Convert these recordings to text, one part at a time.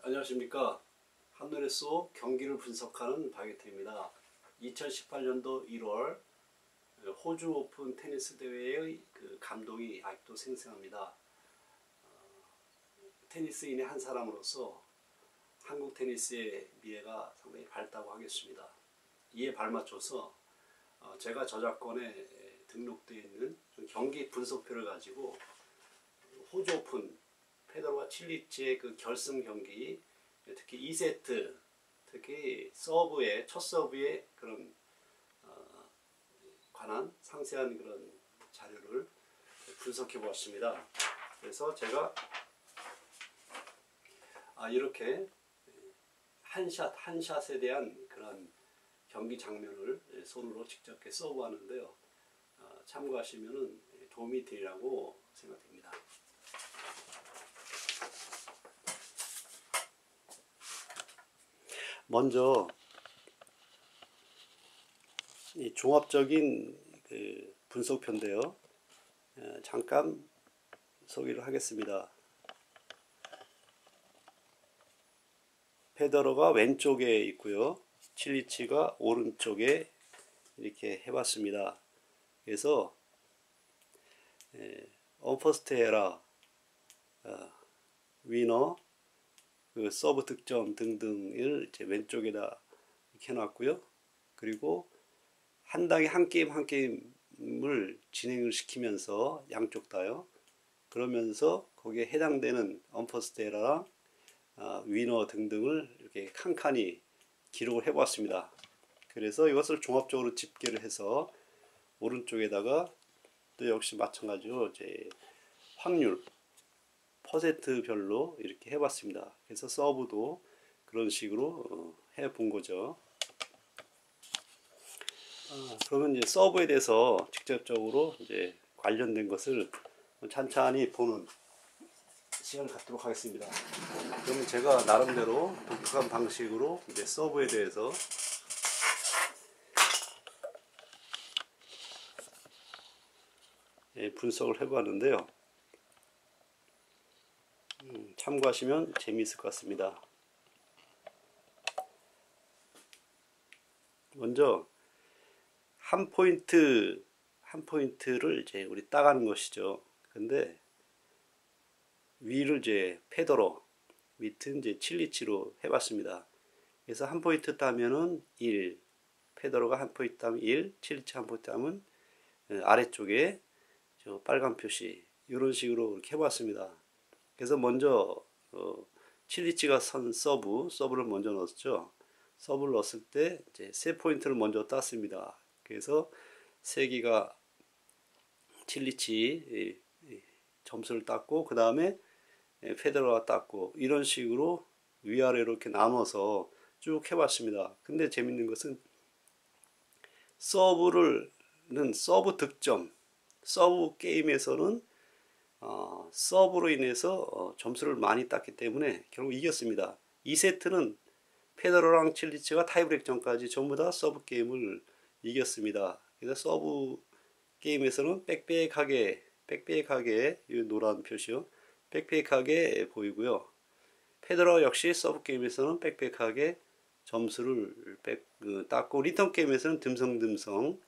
안녕하십니까. 한눈에 쏙 경기를 분석하는 박예태입니다. 2018년도 1월 호주 오픈 테니스 대회의 그 감동이 아직도 생생합니다. 테니스인의 한 사람으로서 한국 테니스의 미래가 상당히 밝다고 하겠습니다. 이에 발맞춰서 제가 저작권에 등록되어 있는 경기 분석표를 가지고 호주 오픈 페더러와 칠리치의 그 결승 경기, 특히 2세트, 특히 서브의 첫 서브의 그런 관한 상세한 그런 자료를 분석해 보았습니다. 그래서 제가 이렇게 한 샷에 대한 그런 경기 장면을 손으로 직접 서브하는데요. 참고하시면 도움이 되리라고 생각됩니다. 먼저 이 종합적인 그 분석표인데요. 잠깐 소개를 하겠습니다. 페더러가 왼쪽에 있고요. 칠리치가 오른쪽에 이렇게 해봤습니다. 그래서 언퍼스트 에러, 위너, 그 서브 득점 등등을 이제 왼쪽에다 이렇게 해놨고요. 그리고 한 당에 한 게임을 진행을 시키면서 양쪽 다요. 그러면서 거기에 해당되는 언퍼스트 에러랑 위너 등등을 이렇게 칸칸이 기록을 해보았습니다. 그래서 이것을 종합적으로 집계를 해서 오른쪽에다가 또 역시 마찬가지로 이제 확률 퍼센트별로 이렇게 해봤습니다. 그래서 서브도 그런 식으로 해본 거죠. 그러면 이제 서브에 대해서 직접적으로 이제 관련된 것을 찬찬히 보는 시간을 갖도록 하겠습니다. 그러면 제가 나름대로 독특한 방식으로 이제 서브에 대해서 분석을 해봤는데요. 참고하시면 재미있을 것 같습니다. 먼저 한 포인트를 이제 우리 따가는 것이죠. 근데 위를 이제 페더러, 밑은 이제 칠리치로 해봤습니다. 그래서 한 포인트 따면은 1, 페더러가 한 포인트 따면 1, 칠리치 한 포인트 따면 아래쪽에 저 빨간 표시, 이런 식으로 이렇게 해봤습니다. 그래서 먼저 칠리치가 선 서브를 먼저 넣었죠. 서브를 넣었을 때 이제 세 포인트를 먼저 땄습니다. 그래서 세기가 칠리치 점수를 땄고, 그 다음에 페더러가 땄고, 이런 식으로 위아래로 이렇게 나눠서 쭉 해봤습니다. 근데 재밌는 것은 서브 득점, 서브 게임에서는 서브로 인해서 점수를 많이 땄기 때문에 결국 이겼습니다. 2세트는 페더러랑 칠리치가 타이브레이크전까지 전부 다 서브 게임을 이겼습니다. 그래서 서브 게임에서는 빽빽하게 이 노란 표시요, 빽빽하게 보이고요. 페더러 역시 서브 게임에서는 빽빽하게 점수를 땄고, 리턴 게임에서는 듬성듬성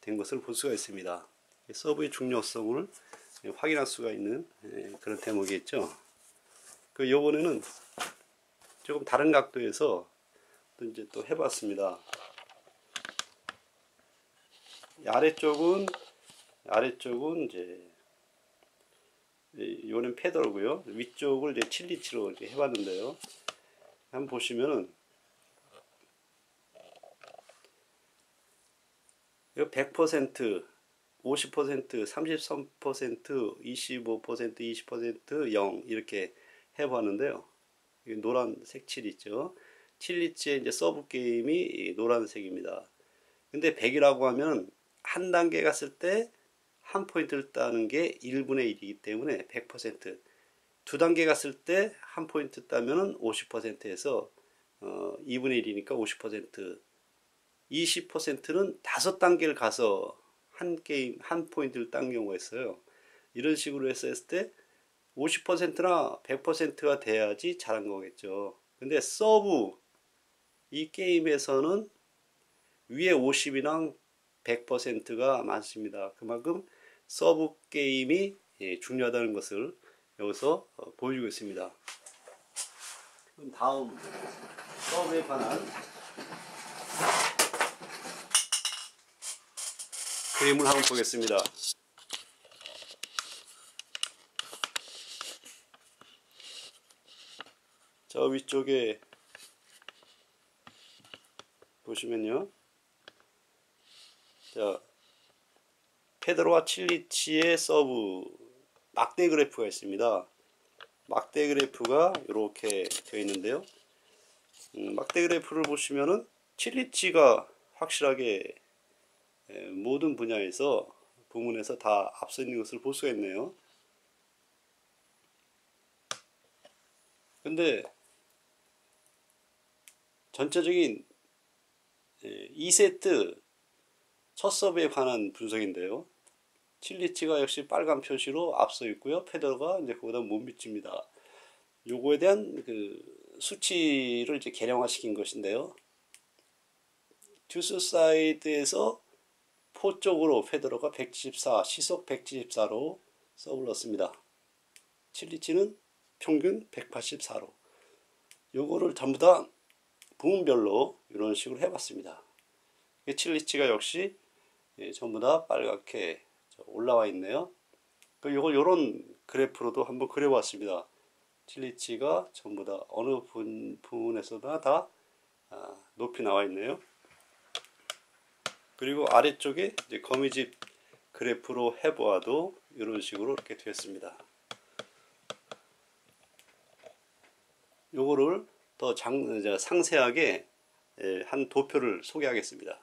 된 것을 볼 수가 있습니다. 서브의 중요성을 확인할 수가 있는 그런 대목이겠죠. 그 요번에는 조금 다른 각도에서 또 이제 또 해봤습니다. 아래쪽은 이제 요는 페더러고요. 위쪽을 이제 칠리치로 이렇게 해봤는데요. 한번 보시면은 100%, 50%, 33%, 25%, 20%, 0 이렇게 해봤는데요. 노란색 칠 있죠. 칠리치의 이제 서브 게임이 노란색입니다. 근데 100이라고 하면 한 단계 갔을 때 한 포인트를 따는 게 1분의 1이기 때문에 100%. 두 단계 갔을 때 한 포인트 따면은 50%에서 2분의 1이니까 50%. 20%는 5단계를 가서 한 포인트를 딴 경우가 있어요. 이런 식으로 했을 때 50%나 100%가 돼야지 잘한 거겠죠. 근데 서브 이 게임에서는 위에 50이랑 100%가 많습니다. 그만큼 서브 게임이 중요하다는 것을 여기서 보여주고 있습니다. 그럼 다음 서브에 관한 그림을 한번 보겠습니다. 저 위쪽에 보시면요, 자, 페드로와 칠리치의 서브 막대 그래프가 있습니다. 막대 그래프가 이렇게 되어 있는데요. 막대 그래프를 보시면은 칠리치가 확실하게 모든 분야에서 부문에서 다 앞서 있는 것을 볼 수가 있네요. 근데 전체적인 2세트 첫 서브에 관한 분석인데요. 칠리치가 역시 빨간 표시로 앞서 있고요. 페더러가 이제 그보다 못 미칩니다. 요거에 대한 그 수치를 이제 계량화시킨 것인데요. 듀스 사이드에서 포 쪽으로 페더러가 174, 시속 174로 서브를 넣습니다. 칠리치는 평균 184로. 요거를 전부 다 부문별로 이런 식으로 해봤습니다. 칠리치가 역시 전부 다 빨갛게 올라와 있네요. 요걸 요런 그래프로도 한번 그려봤습니다. 칠리치가 전부 다 어느 부분에서나 다 높이 나와 있네요. 그리고 아래쪽에 이제 거미집 그래프로 해보아도 이런 식으로 이렇게 되었습니다. 요거를 더 상세하게 한 도표를 소개하겠습니다.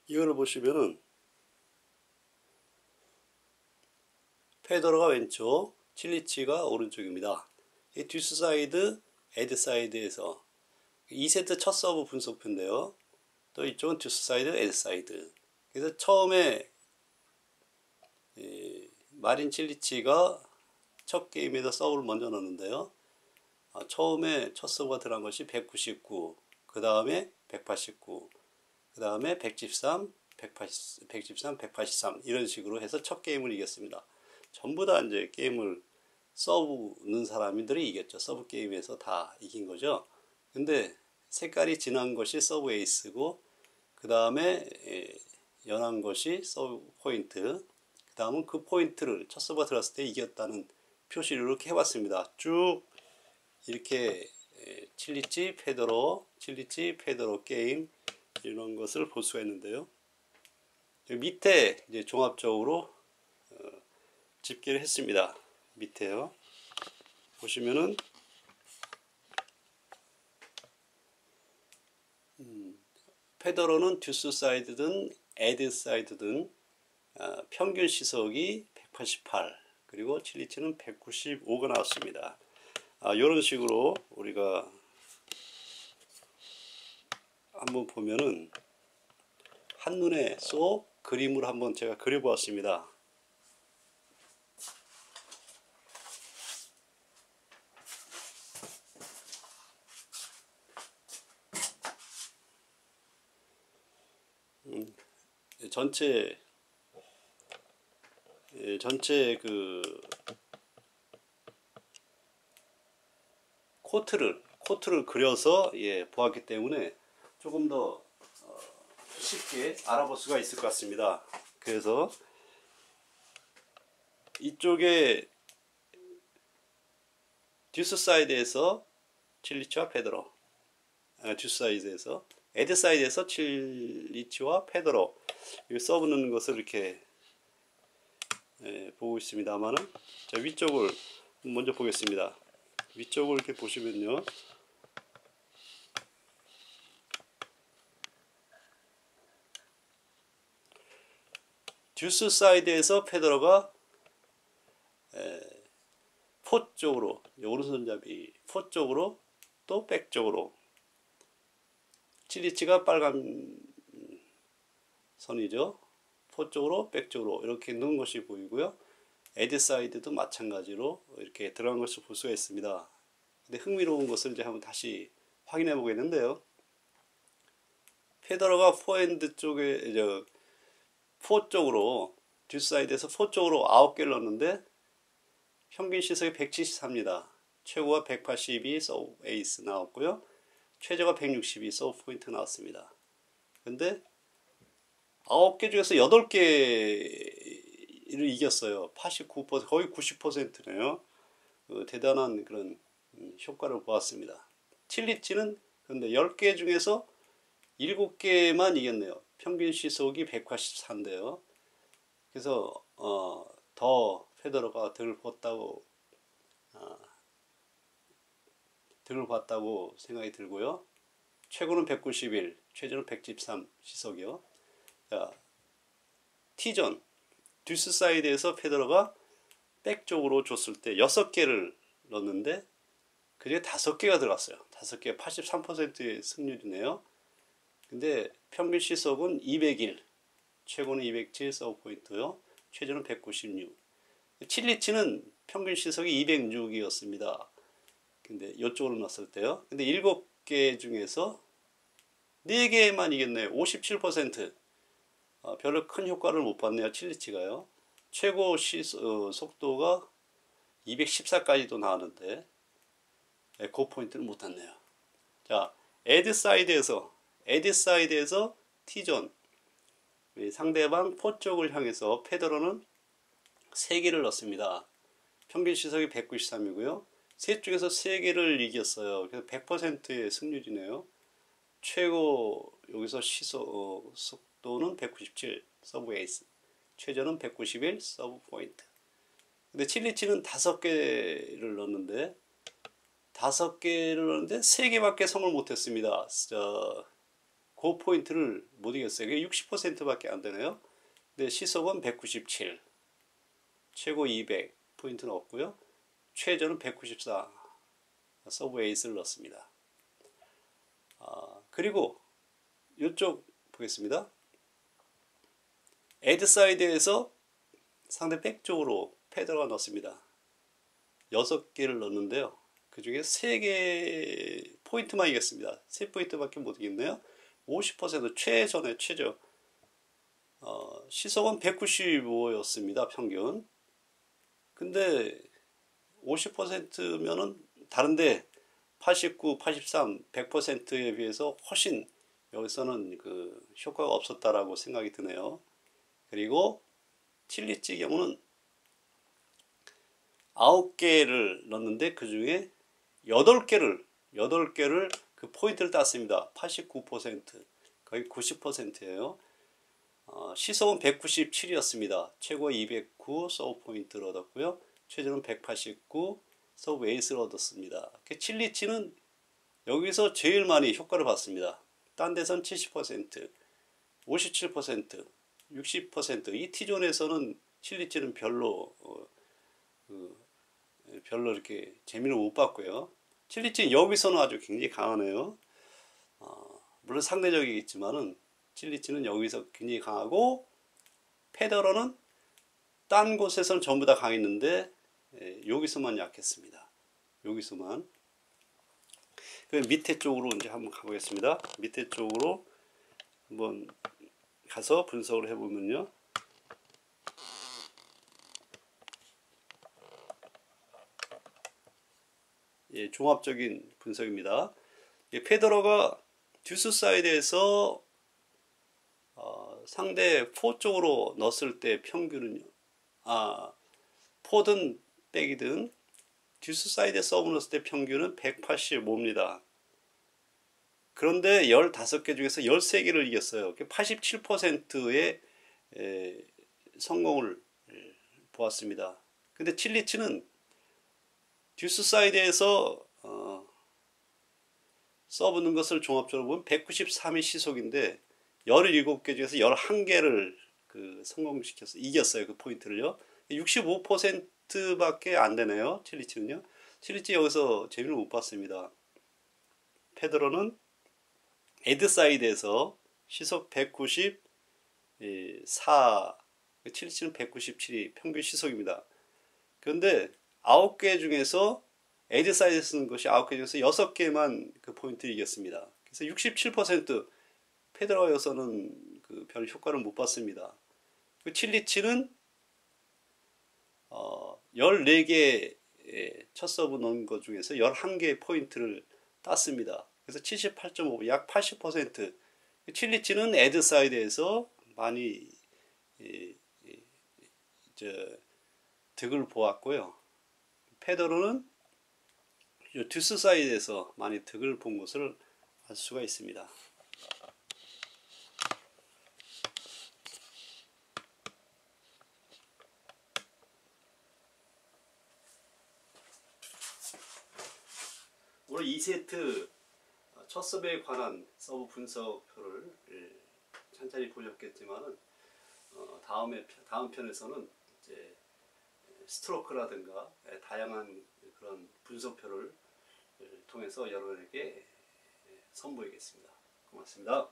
이거를 보시면은 페더러가 왼쪽, 칠리치가 오른쪽입니다. 이 듀스 사이드, 에드 사이드에서 2세트 첫 서브 분석표인데요. 또 이쪽은 듀스 사이드, 에드 사이드. 그래서 처음에 마린 칠리치가 첫 게임에서 서브를 먼저 넣었는데요. 처음에 첫 서브가 들어간 것이 199, 그 다음에 189, 그 다음에 113, 183 이런 식으로 해서 첫 게임을 이겼습니다. 전부 다 이제 게임을 서브 넣은 사람들이 이겼죠. 서브 게임에서 다 이긴 거죠. 근데 색깔이 진한 것이 서브 에이스고, 그 다음에 연한 것이 서브 포인트, 그 다음은 그 포인트를 첫 서브가 들어갔을 때 이겼다는 표시를 이렇게 해봤습니다. 쭉 이렇게 칠리치 페더러 게임 이런 것을 볼 수가 있는데요. 밑에 이제 종합적으로 집계를 했습니다. 밑에요. 보시면은 페더러는 듀스 사이드든 에드 사이드든 평균 시속이 188, 그리고 칠리치는 195가 나왔습니다. 이런 식으로 우리가 한번 보면은 한눈에 쏙 그림을 한번 제가 그려보았습니다. 전체 그 코트를 그려서 보았기 때문에 조금 더 쉽게 알아볼 수가 있을 것 같습니다. 그래서 이쪽에 듀스 사이드에서 칠리치와 페더러, 듀스 사이드에서 에드 사이드에서 칠리치와 페더러 서브 넣는 것을 이렇게 보고 있습니다만은, 자, 위쪽을 먼저 보겠습니다. 위쪽을 이렇게 보시면요, 듀스 사이드에서 페더러가 포 쪽으로, 오른손잡이 포 쪽으로 또 백 쪽으로, 칠리치가 빨간 선이죠. 포 쪽으로 백 쪽으로 이렇게 넣은 것이 보이고요. 에드 사이드도 마찬가지로 이렇게 들어간 것을 볼 수가 있습니다. 근데 흥미로운 것을 이제 한번 다시 확인해 보겠는데요. 페더러가 포핸드 쪽에 포 쪽으로 듀스 사이드에서 포 쪽으로 9개를 넣었는데 평균 시속이 174입니다. 최고가 182 서브 에이스 나왔고요. 최저가 162 서브 포인트 나왔습니다. 근데 9개 중에서 8개를 이겼어요. 89%, 거의 90%네요. 대단한 그런 효과를 보았습니다. 칠리치는 근데 10개 중에서 7개만 이겼네요. 평균 시속이 184인데요. 그래서 더 페더러가 덜 봤다고 생각이 들고요. 최고는 191, 최저는 113 시속이요. 자, T전 듀스 사이드에서 페더러가 백 쪽으로 줬을 때 6개를 넣었는데 그중에 5개가 들어갔어요. 5개 83%의 승률이네요. 근데 평균 시속은 201, 최고는 207 서브 포인트요. 최저는 196. 칠리치는 평균 시속이 206이었습니다. 근데 이쪽으로 넣었을 때요. 근데 7개 중에서 4개만 이겼네요. 57%. 별로 큰 효과를 못 봤네요. 칠리치가요. 최고 속도가 214까지도 나왔는데 그 포인트는 못 탔네요. 자, 에드 사이드에서 T존 상대방 포 쪽을 향해서 페더러는 3개를 넣습니다. 평균 시속이 193이고요. 셋 중에서 3개를 이겼어요. 그래서 100%의 승률이네요. 최고 여기서 속도는 197 서브 에이스, 최저는 191 서브 포인트. 근데 칠리치는 5개를 넣었는데 3개밖에 성을 못했습니다. 그 포인트를 못 이겼어요. 그게 60%밖에 안 되네요. 근데 시속은 197, 최고 200 포인트 넣었고요. 최저는 194 서브 에이스를 넣었습니다. 그리고 이쪽 보겠습니다. 에드 사이드에서 상대 백 쪽으로 페더러가 넣었습니다. 6개를 넣었는데요. 그 중에 3개 포인트만 이겼습니다. 3포인트밖에 못 이겼네요. 50% 최저. 시속은 195였습니다. 평균. 근데 50%면은 다른데 89, 83, 100%에 비해서 훨씬 여기서는 그 효과가 없었다라고 생각이 드네요. 그리고 칠리치 경우는 9개를 넣었는데 그 중에 8개를 그 포인트를 땄습니다. 89%, 거의 90%예요. 시속은 197이었습니다. 최고 209 서브 포인트를 얻었고요. 최저는 189 서브 에이스를 얻었습니다. 칠리치는 여기서 제일 많이 효과를 봤습니다. 딴 데선 70%, 57%, 60%. 이 T존에서는 칠리치는 별로 이렇게 재미를 못 봤고요. 칠리치는 여기서는 아주 굉장히 강하네요. 물론 상대적이겠지만은 칠리치는 여기서 굉장히 강하고 페더러는 딴 곳에서는 전부 다 강했는데 여기서만 약했습니다. 여기서만. 그 밑에 쪽으로 이제 한번 가보겠습니다. 밑에 쪽으로 한번 가서 분석을 해보면요. 예, 종합적인 분석입니다. 예, 페더러가 듀스 사이드에서 상대 포 쪽으로 넣었을 때 평균은요. 포든 백이든 듀스 사이드에 서브 넣었을 때 평균은 185입니다. 그런데 15개 중에서 13개를 이겼어요. 87%의 성공을 보았습니다. 근데 칠리치는 듀스 사이드에서 서브 넣은 것을 종합적으로 보면 193이 시속인데 17개 중에서 11개를 성공시켜서 이겼어요. 그 포인트를요. 65% 50Hz밖에 안 되네요. 칠리치는요. 칠리치 여기서 재미를 못 봤습니다. 페더러는 애드사이드에서 시속 194, 칠리치는 197이 평균 시속입니다. 그런데 9개 중에서 애드사이드 쓰는 것이 9개 중에서 6개만 그 포인트를 이겼습니다. 그래서 67% 페더러여서는 그 별 효과를 못 봤습니다. 그 칠리치는 14개 첫 서브 넣은 것 중에서 11개 포인트를 땄습니다. 그래서 78.5, 약 80%. 칠리치는 애드사이드에서 많이 득을 보았고요. 페더러는 듀스 사이드에서 많이 득을 본 것을 알 수가 있습니다. 오늘 2세트 첫 서브에 관한 서브 분석표를 찬찬히 보셨겠지만은 다음 편에서는 이제 스트로크라든가 다양한 그런 분석표를 통해서 여러분에게 선보이겠습니다. 고맙습니다.